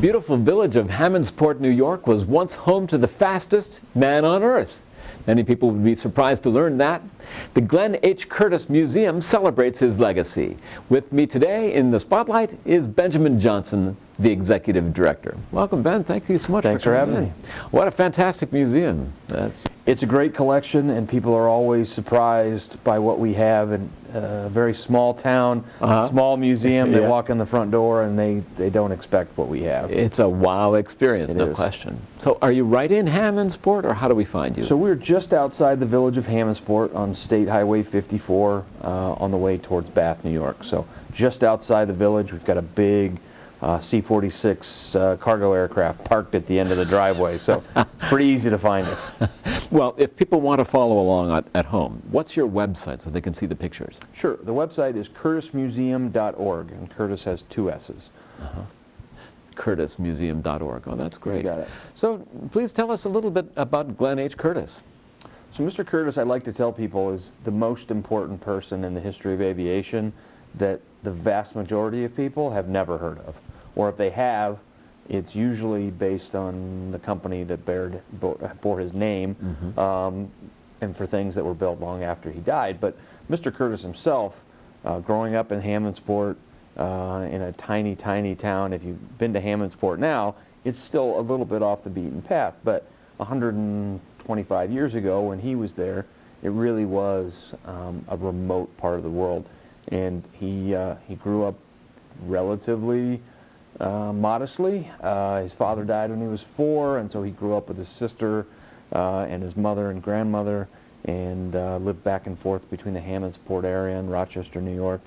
beautiful village of Hammondsport, New York was once home to the fastest man on earth. Many people would be surprised to learn that. The Glenn H. Curtiss Museum celebrates his legacy. With me today in the spotlight is Benjamin Johnson, the executive director. Welcome, Ben. Thank you so much. Thanks for having me. What a fantastic museum. It's a great collection, and people are always surprised by what we have in a very small town, small museum. They walk in the front door and they don't expect what we have. It's a wow experience, no question. So are you right in Hammondsport, or how do we find you? So we're just outside the village of Hammondsport on State Highway 54 on the way towards Bath, New York. So just outside the village, we've got a big C-46 cargo aircraft parked at the end of the driveway, so pretty easy to find us. Well, if people want to follow along at home, what's your website so they can see the pictures? Sure. The website is curtissmuseum.org, and Curtiss has two S's. curtissmuseum.org. Oh, that's great. You got it. So please tell us a little bit about Glenn H. Curtiss. So Mr. Curtiss, I like to tell people, is the most important person in the history of aviation that the vast majority of people have never heard of. Or if they have, it's usually based on the company that bore his name, and for things that were built long after he died. But Mr. Curtiss himself, growing up in Hammondsport, in a tiny, tiny town, if you've been to Hammondsport now, it's still a little bit off the beaten path. But 125 years ago, when he was there, it really was a remote part of the world. And he grew up relatively modestly. His father died when he was 4, and so he grew up with his sister and his mother and grandmother, and lived back and forth between the Hammondsport area and Rochester, New York,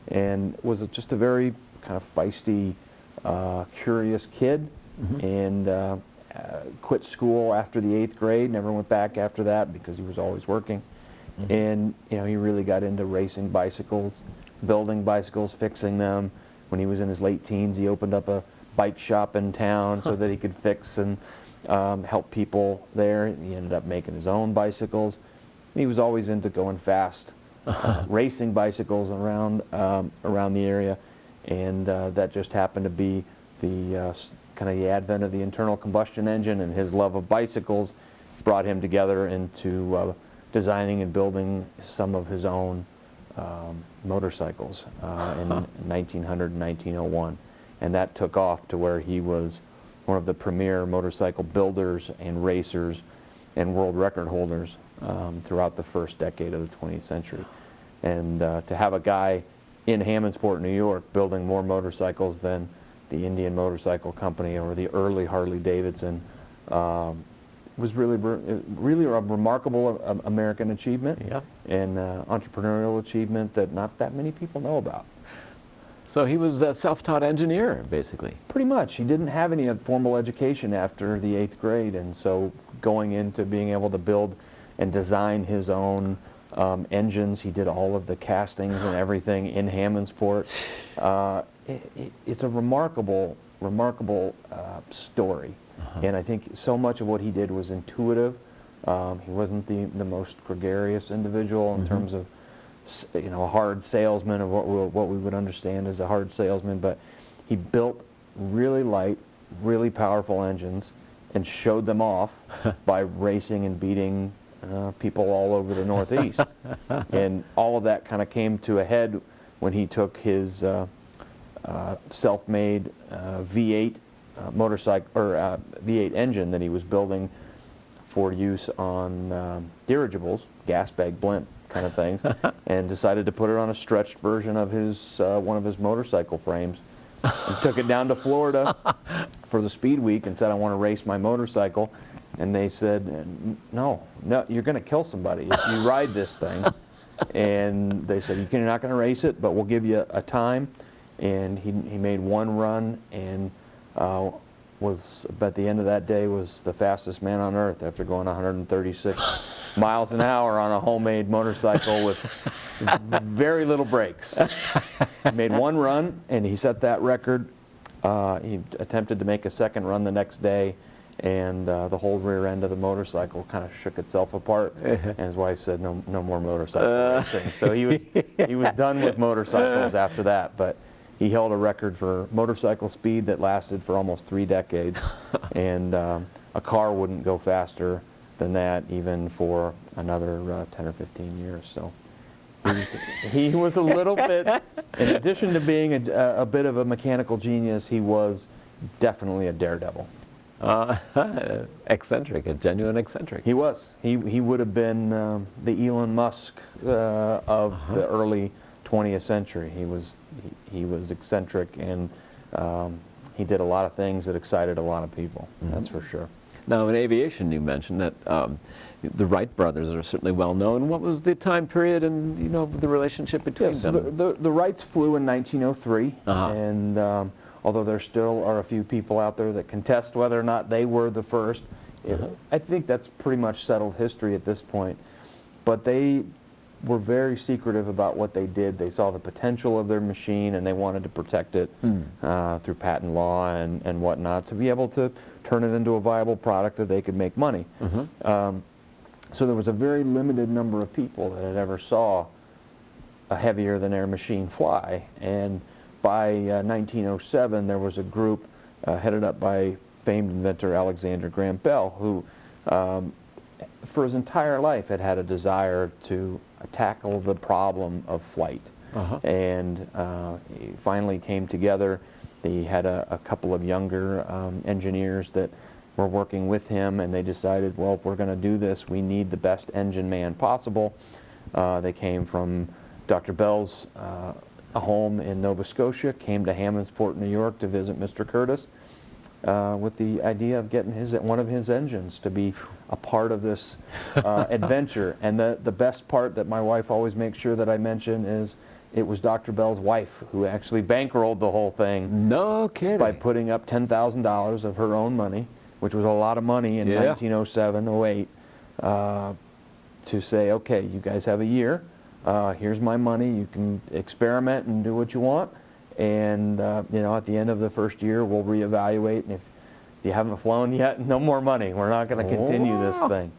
and was just a very kind of feisty, curious kid, and quit school after the 8th grade, never went back after that because he was always working. And he really got into racing bicycles, building bicycles, fixing them. When he was in his late teens, he opened up a bike shop in town so that he could fix and help people there. He ended up making his own bicycles. He was always into going fast, racing bicycles around the area, and that just happened to be the kind of the advent of the internal combustion engine, and his love of bicycles brought him together into designing and building some of his own motorcycles in 1900 and 1901, and that took off to where he was one of the premier motorcycle builders and racers and world record holders throughout the first decade of the 20th century. And to have a guy in Hammondsport, New York, building more motorcycles than the Indian Motorcycle Company or the early Harley Davidson was really a remarkable American achievement, and entrepreneurial achievement that not that many people know about. So he was a self-taught engineer, basically. Pretty much. He didn't have any formal education after the 8th grade, and so going into being able to build and design his own engines, he did all of the castings and everything in Hammondsport. It's a remarkable story. And I think so much of what he did was intuitive. He wasn't the most gregarious individual in terms of, a hard salesman of what we would understand as a hard salesman, but he built really light, really powerful engines and showed them off by racing and beating people all over the Northeast. And all of that kind of came to a head when he took his self-made V8 motorcycle or V8 engine that he was building for use on dirigibles, gas bag blimp kind of things, and decided to put it on a stretched version of his one of his motorcycle frames, and took it down to Florida for the Speed Week and said, "I want to race my motorcycle." And they said, no, you're going to kill somebody if you ride this thing." And they said, "You're not going to race it, but we'll give you a time." And he made one run, and was, at the end of that day, was the fastest man on earth after going 136 miles an hour on a homemade motorcycle with very little brakes. He made one run, and he set that record. He attempted to make a second run the next day, and the whole rear end of the motorcycle kind of shook itself apart, and his wife said, no more motorcycle racing. So he was done with motorcycles after that. But he held a record for motorcycle speed that lasted for almost 3 decades, and a car wouldn't go faster than that even for another 10 or 15 years. So he was a little bit, in addition to being a bit of a mechanical genius, he was definitely a daredevil. Eccentric, a genuine eccentric. He was. He would have been the Elon Musk of the early 20th century. He was eccentric, and he did a lot of things that excited a lot of people. That's for sure. Now, in aviation, you mentioned that the Wright brothers are certainly well known. What was the time period and the relationship between them? The Wrights flew in 1903, and although there still are a few people out there that contest whether or not they were the first, I think that's pretty much settled history at this point. But they were very secretive about what they did. They saw the potential of their machine, and they wanted to protect it through patent law and whatnot to be able to turn it into a viable product that they could make money. So there was a very limited number of people that had ever saw a heavier than air machine fly, and by 1907 there was a group headed up by famed inventor Alexander Graham Bell, who for his entire life had a desire to tackle the problem of flight. And he finally came together. They had a couple of younger engineers that were working with him, and they decided, well, if we're going to do this, we need the best engine man possible. They came from Dr. Bell's home in Nova Scotia, came to Hammondsport, New York to visit Mr. Curtiss with the idea of getting one of his engines to be a part of this adventure. And the best part that my wife always makes sure that I mention is it was Dr. Bell's wife who actually bankrolled the whole thing. No kidding. By putting up $10,000 of her own money, which was a lot of money in 1907, 08, to say, okay, you guys have a year. Here's my money. You can experiment and do what you want. And at the end of the first year, we'll reevaluate. And if you haven't flown yet, no more money. We're not going to continue this thing.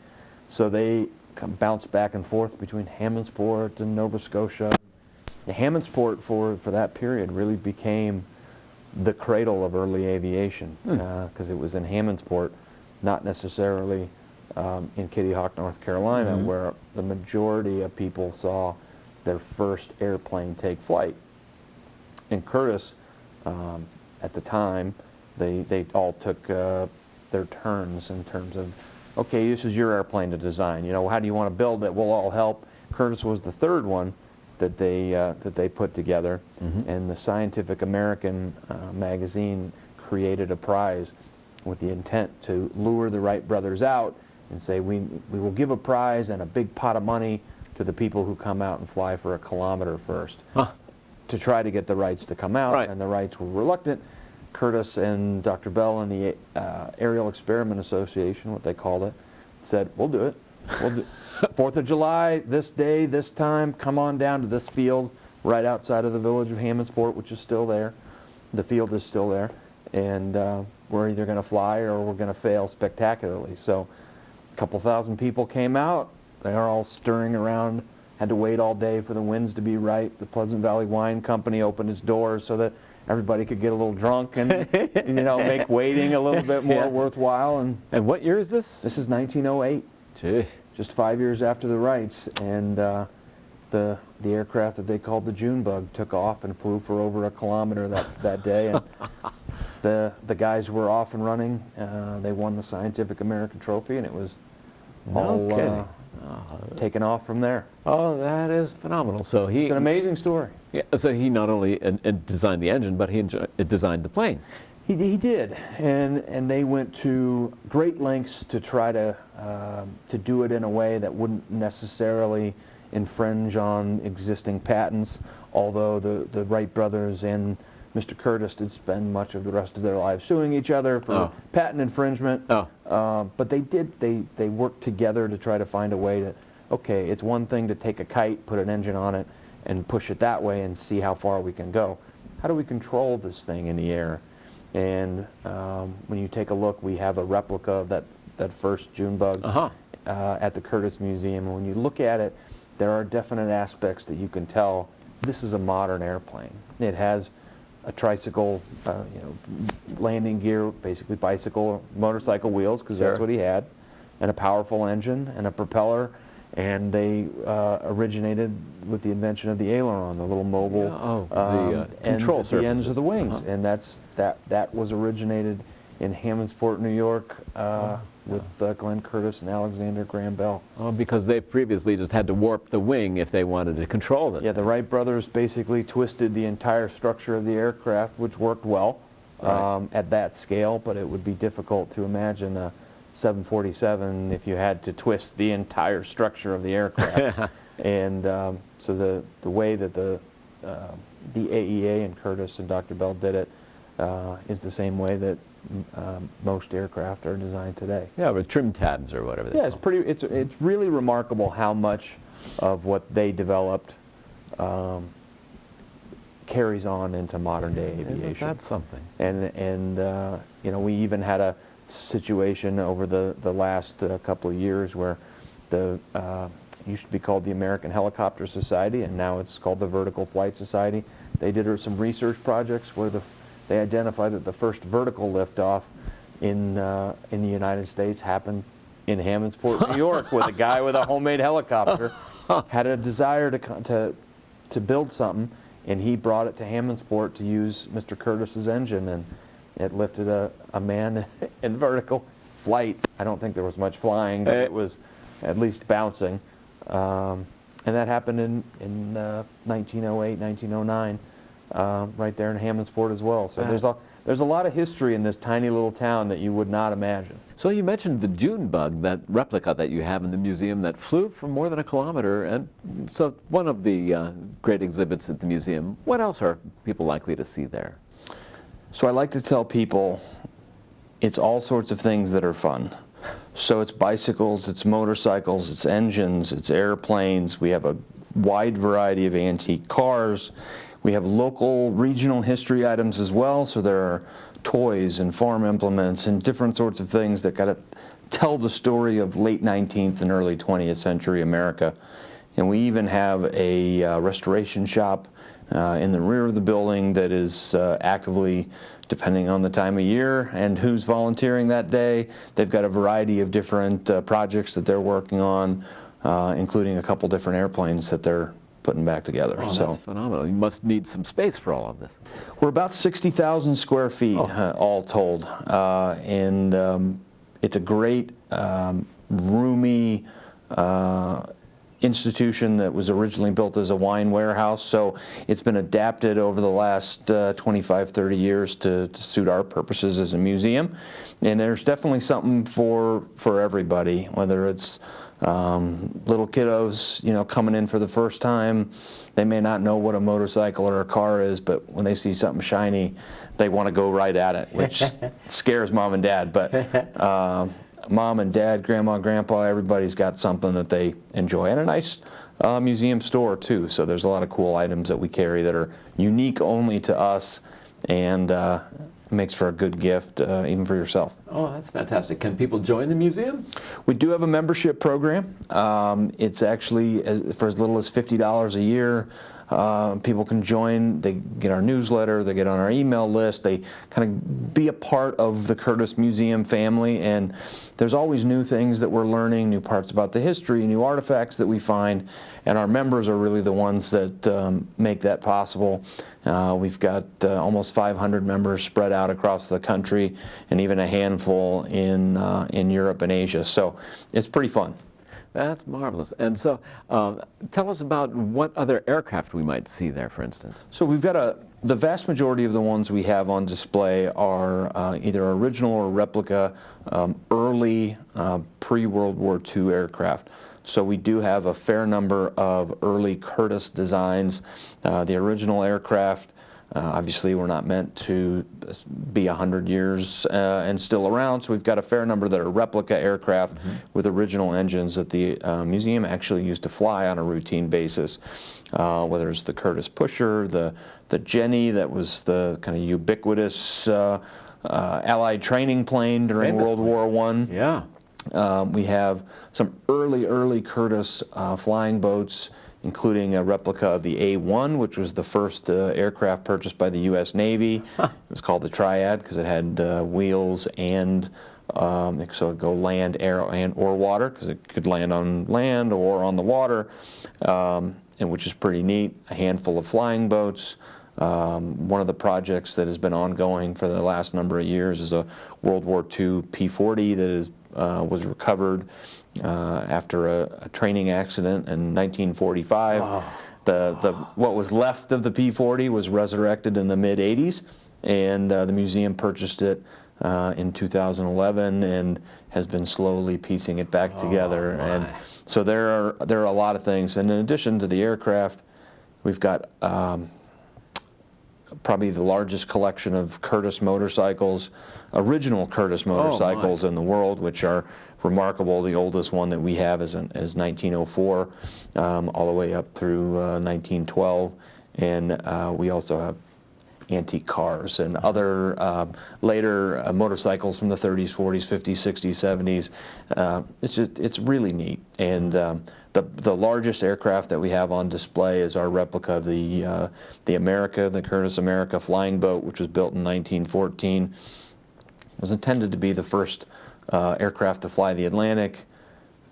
So they bounce back and forth between Hammondsport and Nova Scotia. The Hammondsport for that period really became the cradle of early aviation, because it was in Hammondsport, not necessarily in Kitty Hawk, North Carolina, where the majority of people saw their first airplane take flight. In Curtiss, at the time, they all took their turns in terms of, okay, this is your airplane to design. How do you want to build it? We'll all help. Curtiss was the third one that they put together, and the Scientific American magazine created a prize with the intent to lure the Wright brothers out and say, we will give a prize and a big pot of money to the people who come out and fly for a kilometer first, to try to get the Wrights to come out. And the Wrights were reluctant. Curtiss and Dr. Bell and the Aerial Experiment Association, what they called it, said, we'll do it. We'll do 4th of July, this day, this time, come on down to this field right outside of the village of Hammondsport, which is still there. The field is still there. And we're either going to fly or we're going to fail spectacularly. So a couple thousand people came out. They are all stirring around, had to wait all day for the winds to be right. The Pleasant Valley Wine Company opened its doors so that everybody could get a little drunk and make waiting a little bit more worthwhile. And what year is this? This is 1908. Gee. Just 5 years after the Wrights, and the aircraft that they called the Junebug took off and flew for over a kilometer that day, and the guys were off and running. They won the Scientific American Trophy, and it was all taken off from there. Oh, that is phenomenal. So it's an amazing story. Yeah. So he not only designed the engine, but he designed the plane. He did, and they went to great lengths to try to do it in a way that wouldn't necessarily infringe on existing patents, although the Wright brothers and Mr. Curtiss did spend much of the rest of their lives suing each other for patent infringement. But they worked together to try to find a way to, okay, it's one thing to take a kite, put an engine on it, and push it that way and see how far we can go. How do we control this thing in the air? And when you take a look, we have a replica of that first Junebug at the Curtiss Museum. And when you look at it, there are definite aspects that you can tell this is a modern airplane. It has a tricycle, landing gear, basically bicycle or motorcycle wheels, because that's what he had, and a powerful engine and a propeller. And they originated with the invention of the aileron, the little mobile control ends at the ends of the wings, and that was originated in Hammondsport, New York, with Glenn Curtiss and Alexander Graham Bell. Oh, because they previously just had to warp the wing if they wanted to control it. Yeah, the Wright brothers basically twisted the entire structure of the aircraft, which worked well at that scale, but it would be difficult to imagine a 747 if you had to twist the entire structure of the aircraft. And so the way that the AEA and Curtiss and Dr. Bell did it is the same way that most aircraft are designed today. Yeah, with trim tabs or whatever. Yeah, it's really remarkable how much of what they developed carries on into modern day aviation. Isn't that something? And we even had a situation over the last couple of years where the used to be called the American Helicopter Society, and now it's called the Vertical Flight Society. They did some research projects where they identified that the first vertical liftoff in the United States happened in Hammondsport, New York, with a guy with a homemade helicopter had a desire to build something, and he brought it to Hammondsport to use Mr. Curtiss's engine, and it lifted a man in vertical flight. I don't think there was much flying, but it was at least bouncing. And that happened in 1908, 1909. Right there in Hammondsport as well. So there's a lot of history in this tiny little town that you would not imagine. So you mentioned the June bug, that replica that you have in the museum that flew for more than a kilometer, and so one of the great exhibits at the museum. What else are people likely to see there? So I like to tell people it's all sorts of things that are fun. So it's bicycles, it's motorcycles, it's engines, it's airplanes. We have a wide variety of antique cars. We have local, regional history items as well, so there are toys and farm implements and different sorts of things that got to tell the story of late 19th and early 20th century America. And we even have a restoration shop in the rear of the building that is actively, depending on the time of year and who's volunteering that day, they've got a variety of different projects that they're working on, including a couple different airplanes that they're putting back together. Oh, that's phenomenal. You must need some space for all of this. We're about 60,000 square feet all told, and it's a great, roomy institution that was originally built as a wine warehouse, so it's been adapted over the last 25, 30 years to suit our purposes as a museum. And there's definitely something for everybody, whether it's little kiddos, coming in for the first time. They may not know what a motorcycle or a car is, but when they see something shiny, they want to go right at it, which scares mom and dad. But mom and dad, grandma, grandpa, everybody's got something that they enjoy. And a nice museum store, too. So there's a lot of cool items that we carry that are unique only to us, and makes for a good gift, even for yourself. Oh, that's fantastic. Can people join the museum? We do have a membership program. It's actually for as little as $50 a year. People can join, they get our newsletter, they get on our email list, they kind of be a part of the Curtiss Museum family, and there's always new things that we're learning, new parts about the history, new artifacts that we find, and our members are really the ones that make that possible. We've got almost 500 members spread out across the country, and even a handful in Europe and Asia, so it's pretty fun. That's marvelous. And so tell us about what other aircraft we might see there, for instance. So we've got the vast majority of the ones we have on display are either original or replica early pre-World War II aircraft. So we do have a fair number of early Curtiss designs. The original aircraft, obviously, we're not meant to be 100 years and still around, so we've got a fair number that are replica aircraft with original engines that the museum actually used to fly on a routine basis, whether it's the Curtiss Pusher, the Jenny that was the kind of ubiquitous Allied training plane during World War I. Yeah. We have some early Curtiss flying boats including a replica of the A-1, which was the first aircraft purchased by the U.S. Navy. It was called the Triad because it had wheels and so it'd go land, air, or water, because it could land on land or on the water, and which is pretty neat. A handful of flying boats. One of the projects that has been ongoing for the last number of years is a World War II P-40 that was recovered after a training accident in 1945. Oh. What was left of the P-40 was resurrected in the mid-'80s, and the museum purchased it in 2011 and has been slowly piecing it back together. And so there are a lot of things. And in addition to the aircraft, we've got probably the largest collection of Curtiss motorcycles, original Curtiss motorcycles in the world, which are remarkable. The oldest one that we have is 1904, all the way up through 1912. And we also have antique cars and other later motorcycles from the 30s, 40s, 50s, 60s, 70s. It's really neat. And the largest aircraft that we have on display is our replica of the Curtiss America flying boat, which was built in 1914. It was intended to be the first aircraft to fly the Atlantic.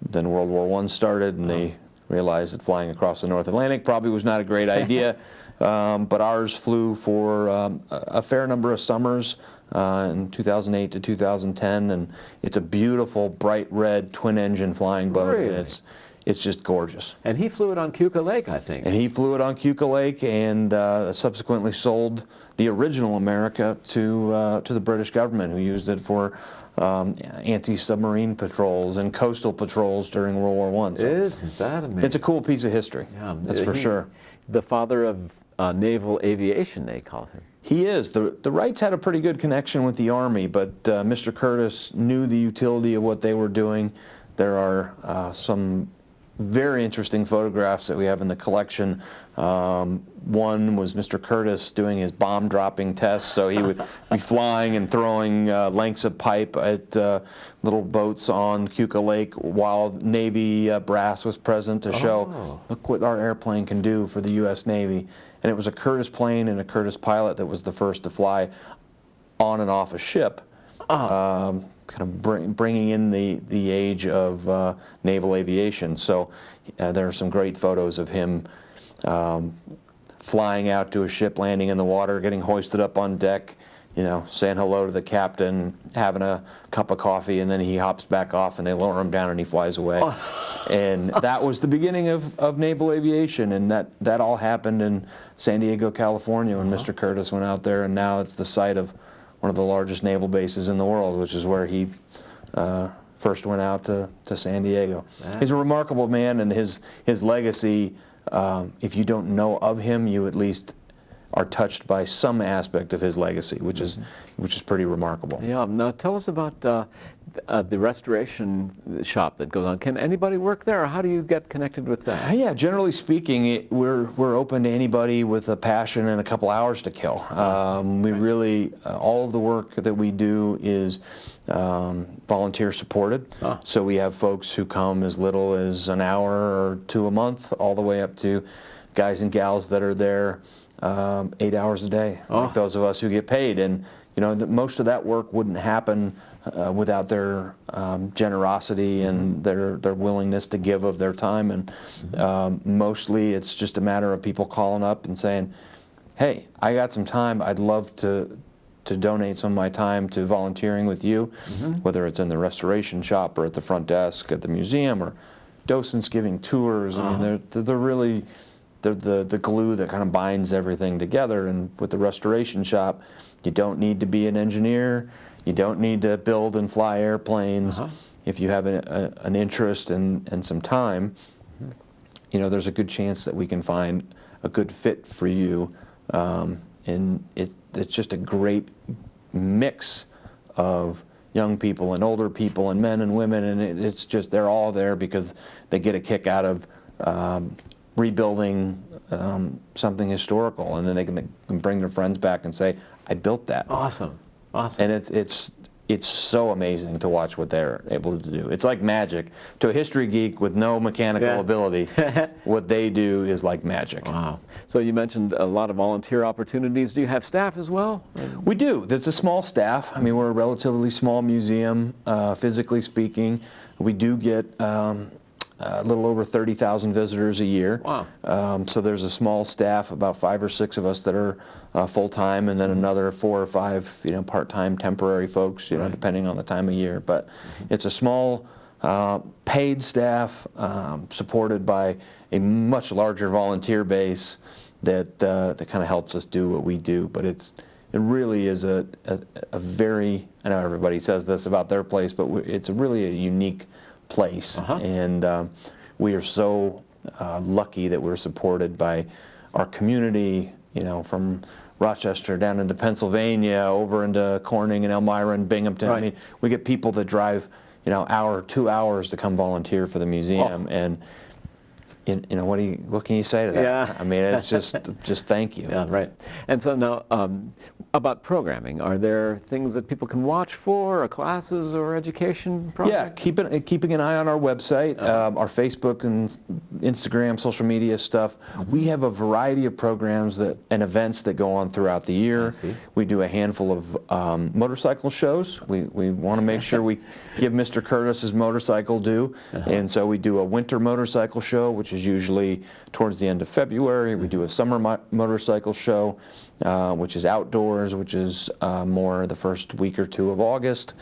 Then World War I started, and they realized that flying across the North Atlantic probably was not a great idea. But ours flew for a fair number of summers in 2008 to 2010, and it's a beautiful, bright red twin-engine flying boat. Really? And it's just gorgeous. And he flew it on Keuka Lake, I think. And he flew it on Keuka Lake, and subsequently sold the original America to the British government, who used it for anti-submarine patrols and coastal patrols during World War I. So isn't that amazing? it's a cool piece of history. Yeah, that's for sure. The father of naval aviation, they call him. He is. The Wrights had a pretty good connection with the Army, but Mr. Curtiss knew the utility of what they were doing. There are some very interesting photographs that we have in the collection. One was Mr. Curtiss doing his bomb dropping tests, so he would be flying and throwing lengths of pipe at little boats on Keuka Lake while Navy brass was present to show, look what our airplane can do for the U.S. Navy. And it was a Curtiss plane and a Curtiss pilot that was the first to fly on and off a ship. Kind of bringing in the age of naval aviation. So there are some great photos of him flying out to a ship, landing in the water, getting hoisted up on deck, saying hello to the captain, having a cup of coffee, and then he hops back off and they lower him down and he flies away. And that was the beginning of naval aviation, and that all happened in San Diego, California when Mr. Curtiss went out there, and now it's the site of one of the largest naval bases in the world, which is where he first went out to San Diego. He's a remarkable man, and his legacy, if you don't know of him, you at least are touched by some aspect of his legacy, which is pretty remarkable. Yeah. Now tell us about the restoration shop that goes on. Can anybody work there, or how do you get connected with that? Yeah, generally speaking, we're open to anybody with a passion and a couple hours to kill. We really all of the work that we do is volunteer supported. So we have folks who come as little as an hour or two a month, all the way up to guys and gals that are there 8 hours a day, like those of us who get paid. And most of that work wouldn't happen without their generosity and their willingness to give of their time. And mostly it's just a matter of people calling up and saying, hey, I got some time, I'd love to donate some of my time to volunteering with you, whether it's in the restoration shop or at the front desk at the museum or docents giving tours. I mean, they're really the glue that kind of binds everything together. And with the restoration shop, you don't need to be an engineer. You don't need to build and fly airplanes. If you have an interest and some time, there's a good chance that we can find a good fit for you. And it's just a great mix of young people and older people and men and women, and it's just they're all there because they get a kick out of rebuilding something historical, and then they can bring their friends back and say, I built that. Awesome. And it's it's so amazing to watch what they're able to do. It's like magic. To a history geek with no mechanical ability, what they do is like magic. Wow. So you mentioned a lot of volunteer opportunities. Do you have staff as well? We do. There's a small staff. I mean, we're a relatively small museum, physically speaking. We do get a little over 30,000 visitors a year. Wow. So there's a small staff, about 5 or 6 of us that are full-time, and then another 4 or 5, part-time temporary folks, depending on the time of year. But it's a small paid staff supported by a much larger volunteer base that kind of helps us do what we do. But it really is a very, I know everybody says this about their place, but it's really a unique place, and we are so lucky that we're supported by our community, from Rochester down into Pennsylvania, over into Corning and Elmira and Binghamton. Right. I mean, we get people that drive, hour, 2 hours to come volunteer for the museum, and what can you say to that? Yeah. I mean, it's just thank you. Yeah, right. And so now, about programming, are there things that people can watch for, or classes or education projects? Yeah, keeping an eye on our website, our Facebook and Instagram, social media stuff. We have a variety of programs and events that go on throughout the year. I see. We do a handful of motorcycle shows. We want to make sure we give Mr. Curtiss his motorcycle due, and so we do a winter motorcycle show, which is usually towards the end of February. We do a summer motorcycle show, which is outdoors, which is more the first week or 2 of August,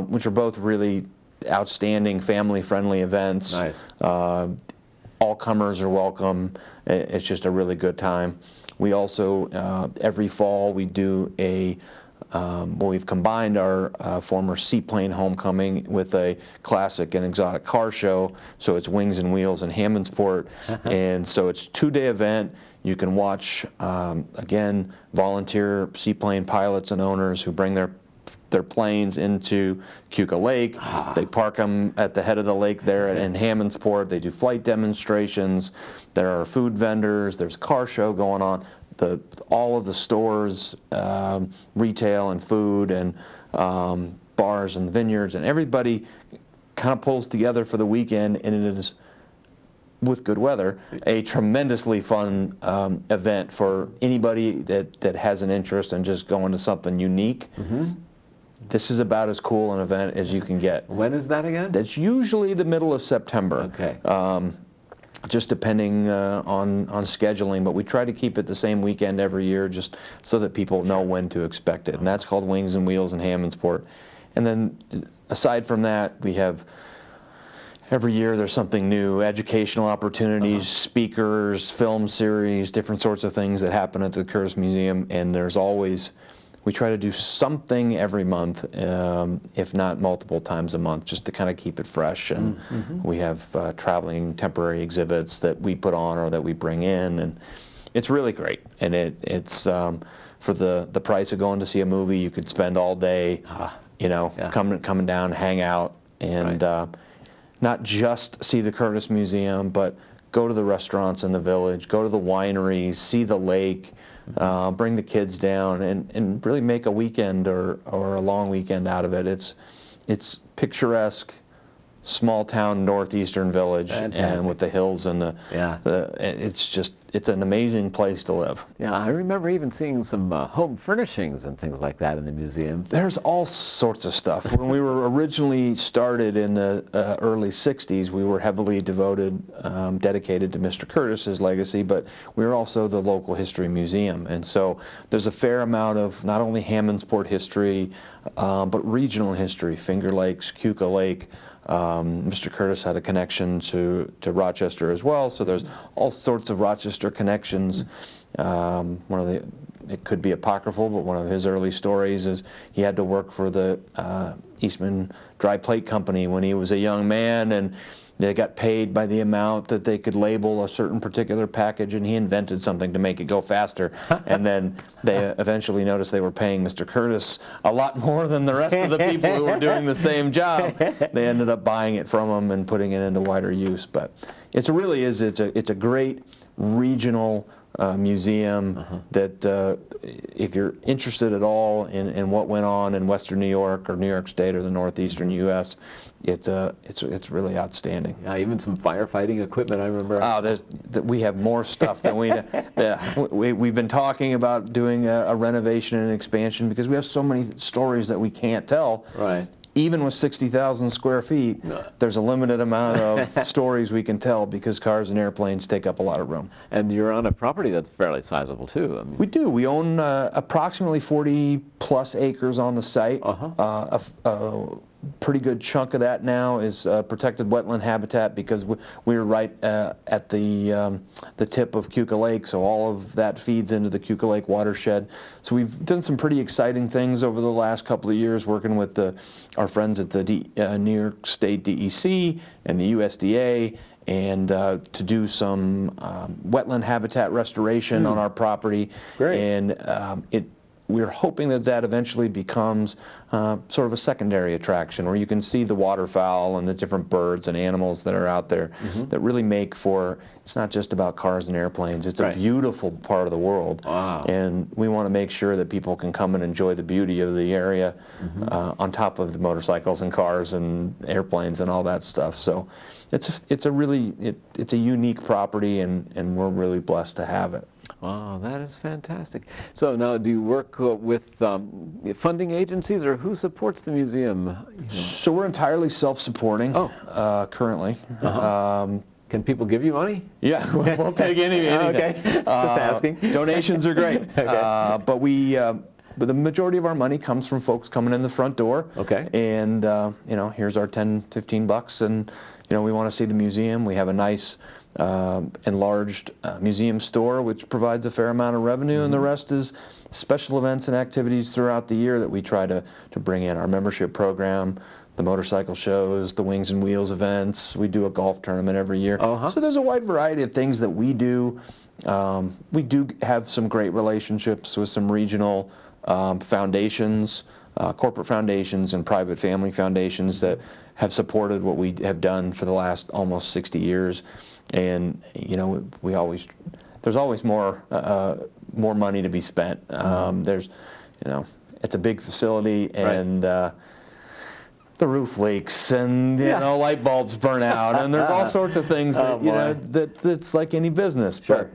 which are both really outstanding family-friendly events. Nice. All comers are welcome. It's just a really good time. We also, every fall, we do we've combined our former seaplane homecoming with a classic and exotic car show. So it's Wings and Wheels and Hammondsport. And so it's a 2-day event. You can watch, again, volunteer seaplane pilots and owners who bring their planes into Keuka Lake. They park them at the head of the lake there in Hammondsport. They do flight demonstrations. There are food vendors. There's a car show going on. All of the stores, retail and food and bars and vineyards, and everybody kind of pulls together for the weekend, and it is, with good weather, a tremendously fun event for anybody that has an interest in just going to something unique. This is about as cool an event as you can get. When is that again? That's usually the middle of September. Okay. Just depending on scheduling, but we try to keep it the same weekend every year just so that people know when to expect it. And that's called Wings and Wheels in Hammondsport. And then aside from that, we have every year there's something new, educational opportunities, speakers, film series, different sorts of things that happen at the Curtiss Museum. And there's always, we try to do something every month, if not multiple times a month, just to kind of keep it fresh. And we have traveling temporary exhibits that we put on or that we bring in, and it's really great. And it's for the price of going to see a movie, you could spend all day, coming down, hang out, and not just see the Curtiss Museum, but go to the restaurants in the village, go to the wineries, see the lake. Bring the kids down and really make a weekend or a long weekend out of it. It's picturesque, small town northeastern village. Fantastic. And with the hills and it's an amazing place to live. Yeah, I remember even seeing some home furnishings and things like that in the museum. There's all sorts of stuff. When we were originally started in the early 60s, we were heavily dedicated to Mr. Curtiss's legacy, but we were also the local history museum. And so there's a fair amount of not only Hammondsport history, but regional history, Finger Lakes, Keuka Lake. Mr. Curtiss had a connection to Rochester as well, so there's all sorts of Rochester connections. It could be apocryphal, but one of his early stories is he had to work for the Eastman Dry Plate Company when he was a young man, and they got paid by the amount that they could label a certain particular package, and he invented something to make it go faster. And then they eventually noticed they were paying Mr. Curtiss a lot more than the rest of the people who were doing the same job. They ended up buying it from him and putting it into wider use. But it's a great regional museum that if you're interested at all in what went on in Western New York or New York State or the northeastern U.S., it's really outstanding. Yeah, even some firefighting equipment, I remember. Oh, we have more stuff than we. We've been talking about doing a renovation and expansion because we have so many stories that we can't tell. Right. Even with 60,000 square feet, there's a limited amount of stories we can tell because cars and airplanes take up a lot of room. And you're on a property that's fairly sizable too. I mean, We do. We own approximately 40 plus acres on the site. A pretty good chunk of that now is protected wetland habitat because we're right at the tip of Keuka Lake, so all of that feeds into the Keuka Lake watershed. So we've done some pretty exciting things over the last couple of years working with our friends at the New York State DEC and the USDA and to do some wetland habitat restoration on our property. Great. And we're hoping that eventually becomes sort of a secondary attraction where you can see the waterfowl and the different birds and animals that are out there that really make for, it's not just about cars and airplanes, it's a beautiful part of the world. Wow. And we want to make sure that people can come and enjoy the beauty of the area on top of the motorcycles and cars and airplanes and all that stuff. So it's a unique property and we're really blessed to have it. wow, that is fantastic. So now, do you work with funding agencies, or who supports the museum? You know? So we're entirely self-supporting currently. Can people give you money? Yeah, we'll take anything. Okay, just asking. Donations are great, but the majority of our money comes from folks coming in the front door. Okay. And here's our 10, 15 bucks, and we want to see the museum. We have a nice enlarged museum store, which provides a fair amount of revenue, and the rest is special events and activities throughout the year that we try to bring in. Our membership program, the motorcycle shows, the Wings and Wheels events. We do a golf tournament every year. So there's a wide variety of things that we do. We do have some great relationships with some regional foundations, corporate foundations and private family foundations that have supported what we have done for the last almost 60 years. And there's always more money to be spent. It's a big facility, and the roof leaks, and light bulbs burn out, and there's all sorts of things that that's like any business. Sure.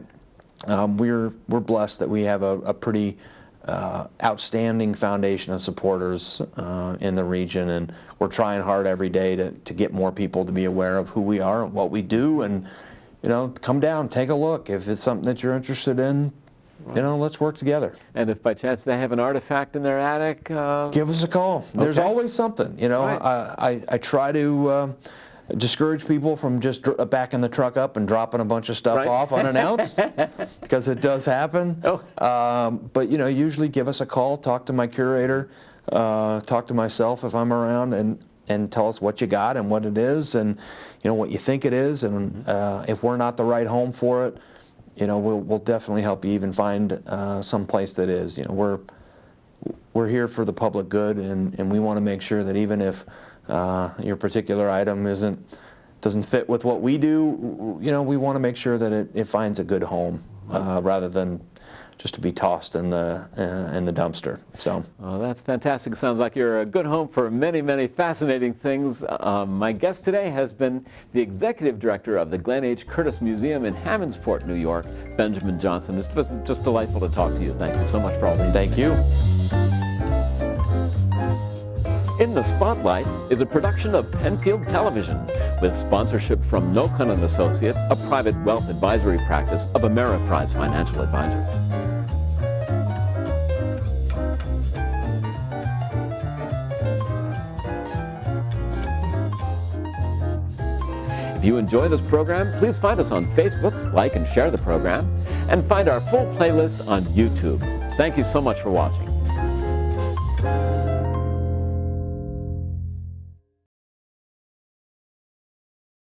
But we're blessed that we have a pretty outstanding foundation of supporters in the region, and we're trying hard every day to get more people to be aware of who we are and what we do, and come down, take a look. If it's something that you're interested in, let's work together. And if by chance they have an artifact in their attic, give us a call. There's always something. I try to discourage people from just backing the truck up and dropping a bunch of stuff off unannounced, because it does happen. But usually give us a call, talk to my curator, talk to myself if I'm around, and tell us what you got and what it is, and what you think it is, and if we're not the right home for it, we'll definitely help you even find some place that is. We're here for the public good, and we want to make sure that even if your particular item doesn't fit with what we do, we want to make sure that it finds a good home rather than just to be tossed in the dumpster. So. Well, that's fantastic. Sounds like you're a good home for many, many fascinating things. My guest today has been the executive director of the Glenn H. Curtiss Museum in Hammondsport, New York, Benjamin Johnson. It's just delightful to talk to you. Thank you so much for all these. Thank you. In the Spotlight is a production of Penfield Television with sponsorship from Nocon & Associates, a private wealth advisory practice of Ameriprise Financial Advisors. If you enjoy this program, please find us on Facebook, like and share the program, and find our full playlist on YouTube. Thank you so much for watching.